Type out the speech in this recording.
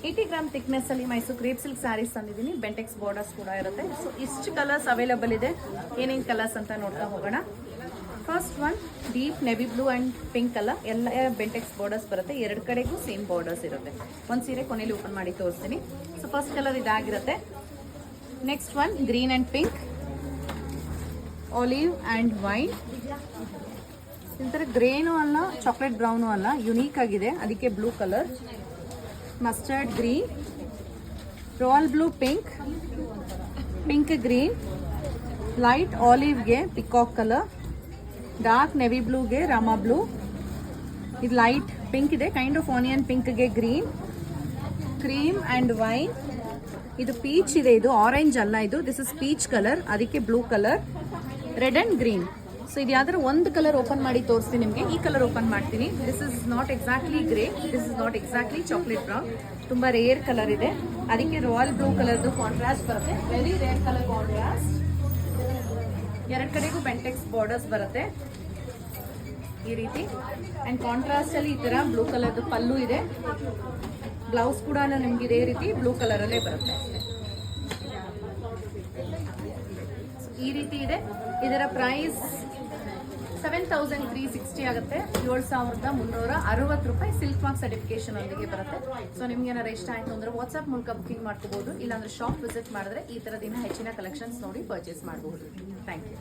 80 gram thickness ಅಲ್ಲಿ Mysuru crepe silk saris ತಂದಿದ್ದೀನಿ. Bentex borders ಕೂಡ ಇರುತ್ತೆ. ಸೊ ಇಷ್ಟು ಕಲರ್ಸ್ ಅವೈಲೇಬಲ್ ಇದೆ. ಏನೇನು ಕಲರ್ಸ್ ಅಂತ ನೋಡ್ತಾ ಹೋಗೋಣ. First one deep navy blue and pink colour. ಎಲ್ಲ ಬೆಂಟೆಕ್ಸ್ ಬಾರ್ಡರ್ಸ್ ಬರುತ್ತೆ. ಎರಡು ಕಡೆಗೂ ಸೇಮ್ ಬಾರ್ಡರ್ಸ್ ಇರುತ್ತೆ. ಒಂದು ಸೀರೆ ಕೊನೆಯಲ್ಲಿ ಓಪನ್ ಮಾಡಿ ತೋರಿಸ್ತೀನಿ. ಸೊ ಫಸ್ಟ್ ಕಲರ್ ಇದಾಗಿರುತ್ತೆ. Next one green and pink, olive and wine. ಒಂಥರ ಗ್ರೇನು ಅಲ್ಲ, ಚಾಕ್ಲೇಟ್ ಬ್ರೌನು ಅಲ್ಲ, ಯುನೀಕ್ ಆಗಿದೆ, ಅದಕ್ಕೆ blue colour. Mustard green, royal blue pink, pink green, light ಆಲಿವ್ಗೆ ಪಿಕಾಕ್ ಕಲರ್, ಡಾರ್ಕ್ ನೆವಿ ಬ್ಲೂಗೆ ರಾಮಾ ಬ್ಲೂ, ಇದು ಲೈಟ್ ಪಿಂಕ್ ಇದೆ, ಕೈಂಡ್ ಆಫ್ ಆನಿಯನ್ ಪಿಂಕ್ಗೆ ಗ್ರೀನ್, ಕ್ರೀಮ್ ಆ್ಯಂಡ್ ವೈನ್. ಇದು ಪೀಚ್ ಇದೆ, ಇದು ಆರೆಂಜ್ ಅಲ್ಲ, ಇದು ದಿಸ್ ಇಸ್ ಪೀಚ್ ಕಲರ್, ಅದಕ್ಕೆ blue colour, red and green. So ಇದು ಯಾವ್ದಾದ್ರು ಒಂದು ಕಲರ್ ಓಪನ್ ಮಾಡಿ ತೋರಿಸ್ತೀನಿ ನಿಮಗೆ. ಈ ಕಲರ್ ಓಪನ್ ಮಾಡ್ತೀನಿ. This is not exactly grey, this is not exactly chocolate brown, ತುಂಬ ರೇರ್ ಕಲರ್ ಇದೆ, ಅದಕ್ಕೆ ರಾಯಲ್ ಬ್ಲೂ ಕಲರ್ದು ಕಾಂಟ್ರಾಸ್ಟ್ ಬರುತ್ತೆ. Very rare colour contrast. ಎರಡು ಕಡೆಗೂ ಬೆಂಟೆಕ್ಸ್ ಬಾರ್ಡರ್ಸ್ ಬರುತ್ತೆ ಈ ರೀತಿ. ಆ್ಯಂಡ್ ಕಾಂಟ್ರಾಸ್ಟ್ ಅಲ್ಲಿ ಈ ಥರ ಬ್ಲೂ ಕಲರ್ದು ಪಲ್ಲು ಇದೆ. ಬ್ಲೌಸ್ ಕೂಡ ನಿಮ್ಗೆ ಇದೇ ರೀತಿ ಬ್ಲೂ ಕಲರಲ್ಲೇ ಬರುತ್ತೆ. ಈ ರೀತಿ ಇದೆ. ಇದರ ಪ್ರೈಸ್ 7360 ಆಗುತ್ತೆ. 7360 ರೂಪಾಯಿ ಸಿಲ್ಕ್ ಮಾರ್ಕ್ ಸರ್ಟಿಫಿಕೇಶನ್ ಒಂದಿಗೆ ಬರುತ್ತೆ. ಸೊ ನಿಮ್ಗೆ ಏನಾರು ಇಷ್ಟ ಆಯ್ತು ಅಂದ್ರೆ ವಾಟ್ಸ್ಆಪ್ ಮೂಲಕ ಬುಕಿಂಗ್ ಮಾಡ್ಕೋಬಹುದು. ಇಲ್ಲಾಂದ್ರೆ ಶಾಪ್ ವಿಸಿಟ್ ಮಾಡಿದ್ರೆ ಈ ಥರದಿನ ಹೆಚ್ಚಿನ ಕಲೆಕ್ಷನ್ಸ್ ನೋಡಿ ಪರ್ಚೇಸ್ ಮಾಡಬಹುದು. Thank you.